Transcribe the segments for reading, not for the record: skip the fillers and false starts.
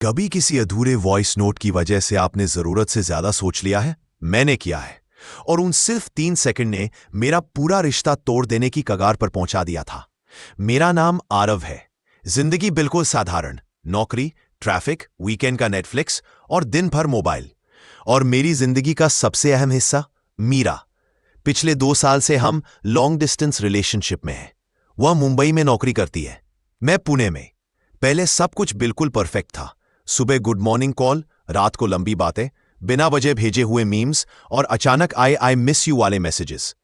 कभी किसी अधूरे वॉइस नोट की वजह से आपने जरूरत से ज्यादा सोच लिया है? मैंने किया है। और उन सिर्फ 3 सेकंड ने मेरा पूरा रिश्ता तोड़ देने की कगार पर पहुंचा दिया था। मेरा नाम आरव है। जिंदगी बिल्कुल साधारण, नौकरी, ट्रैफिक, वीकेंड का नेटफ्लिक्स और दिन भर मोबाइल। और मेरी जिंदगी का सबसे अहम हिस्सा मीरा। पिछले 2 साल से हम लॉन्ग डिस्टेंस रिलेशनशिप में हैं। वह मुंबई में नौकरी करती है, मैं पुणे में। पहले सब कुछ बिल्कुल परफेक्ट था। सुबह गुड मॉर्निंग कॉल, रात को लंबी बातें, बिना वजह भेजे हुए मीम्स और अचानक आई मिस यू वाले मैसेजेस।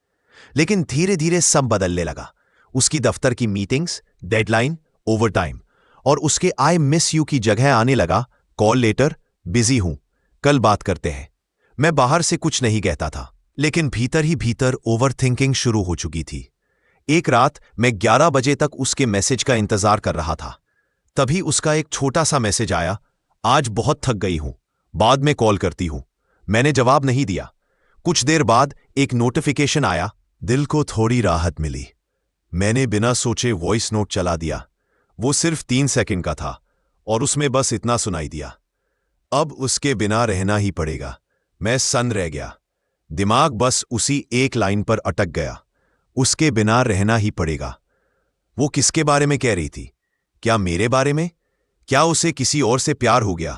लेकिन धीरे धीरे सब बदलने लगा। उसकी दफ्तर की मीटिंग्स, डेडलाइन, ओवरटाइम और उसके आई मिस यू की जगह आने लगा कॉल लेटर, बिजी हूं, कल बात करते हैं। मैं बाहर से कुछ नहीं कहता था, लेकिन भीतर ही भीतर ओवर थिंकिंग शुरू हो चुकी थी। एक रात मैं 11 बजे तक उसके मैसेज का इंतजार कर रहा था। तभी उसका एक छोटा सा मैसेज आया, आज बहुत थक गई हूं, बाद में कॉल करती हूं। मैंने जवाब नहीं दिया। कुछ देर बाद एक नोटिफिकेशन आया, दिल को थोड़ी राहत मिली। मैंने बिना सोचे वॉइस नोट चला दिया। वो सिर्फ 3 सेकंड का था और उसमें बस इतना सुनाई दिया, अब उसके बिना रहना ही पड़ेगा। मैं सन्न रह गया। दिमाग बस उसी एक लाइन पर अटक गया, उसके बिना रहना ही पड़ेगा। वो किसके बारे में कह रही थी? क्या मेरे बारे में? क्या उसे किसी और से प्यार हो गया?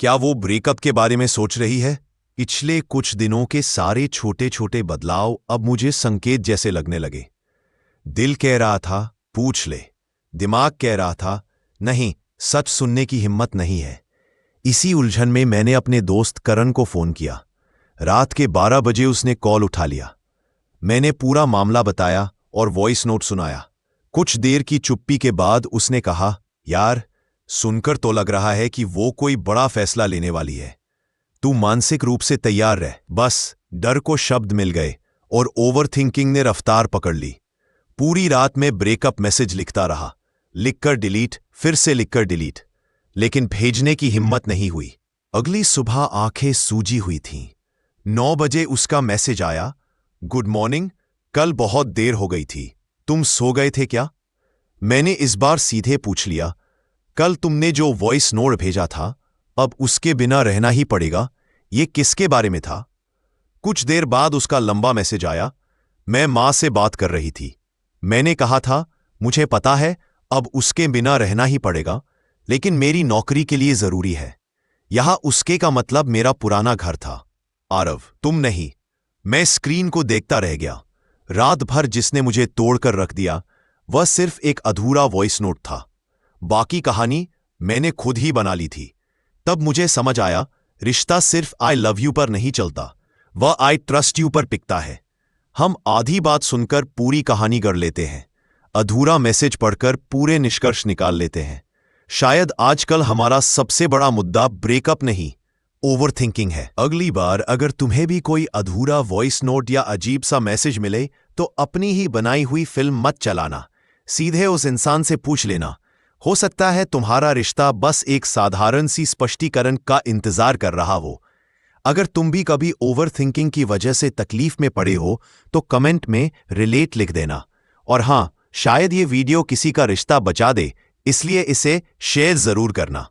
क्या वो ब्रेकअप के बारे में सोच रही है? पिछले कुछ दिनों के सारे छोटे छोटे बदलाव अब मुझे संकेत जैसे लगने लगे। दिल कह रहा था पूछ ले, दिमाग कह रहा था नहीं, सच सुनने की हिम्मत नहीं है। इसी उलझन में मैंने अपने दोस्त करण को फोन किया। रात के 12 बजे उसने कॉल उठा लिया। मैंने पूरा मामला बताया और वॉइस नोट सुनाया। कुछ देर की चुप्पी के बाद उसने कहा, यार, सुनकर तो लग रहा है कि वो कोई बड़ा फैसला लेने वाली है। तू मानसिक रूप से तैयार रह। बस डर को शब्द मिल गए और ओवर थिंकिंग ने रफ्तार पकड़ ली। पूरी रात में ब्रेकअप मैसेज लिखता रहा, लिखकर डिलीट, फिर से लिखकर डिलीट, लेकिन भेजने की हिम्मत नहीं हुई। अगली सुबह आंखें सूजी हुई थीं। 9 बजे उसका मैसेज आया, गुड मॉर्निंग, कल बहुत देर हो गई थी, तुम सो गए थे क्या? मैंने इस बार सीधे पूछ लिया, कल तुमने जो वॉइस नोट भेजा था, अब उसके बिना रहना ही पड़ेगा, ये किसके बारे में था? कुछ देर बाद उसका लंबा मैसेज आया, मैं मां से बात कर रही थी। मैंने कहा था, मुझे पता है अब उसके बिना रहना ही पड़ेगा, लेकिन मेरी नौकरी के लिए जरूरी है। यहां उसके का मतलब मेरा पुराना घर था। आरव, तुम नहीं। मैं स्क्रीन को देखता रह गया। रात भर जिसने मुझे तोड़कर रख दिया वह सिर्फ एक अधूरा वॉइस नोट था। बाकी कहानी मैंने खुद ही बना ली थी। तब मुझे समझ आया, रिश्ता सिर्फ आई लव यू पर नहीं चलता, वह आई ट्रस्ट यू पर टिकता है। हम आधी बात सुनकर पूरी कहानी गढ़ लेते हैं, अधूरा मैसेज पढ़कर पूरे निष्कर्ष निकाल लेते हैं। शायद आजकल हमारा सबसे बड़ा मुद्दा ब्रेकअप नहीं, ओवर थिंकिंग है। अगली बार अगर तुम्हें भी कोई अधूरा वॉइस नोट या अजीब सा मैसेज मिले तो अपनी ही बनाई हुई फिल्म मत चलाना। सीधे उस इंसान से पूछ लेना, हो सकता है तुम्हारा रिश्ता बस एक साधारण सी स्पष्टीकरण का इंतजार कर रहा हो। अगर तुम भी कभी ओवर थिंकिंग की वजह से तकलीफ में पड़े हो तो कमेंट में रिलेट लिख देना। और हां, शायद ये वीडियो किसी का रिश्ता बचा दे, इसलिए इसे शेयर जरूर करना।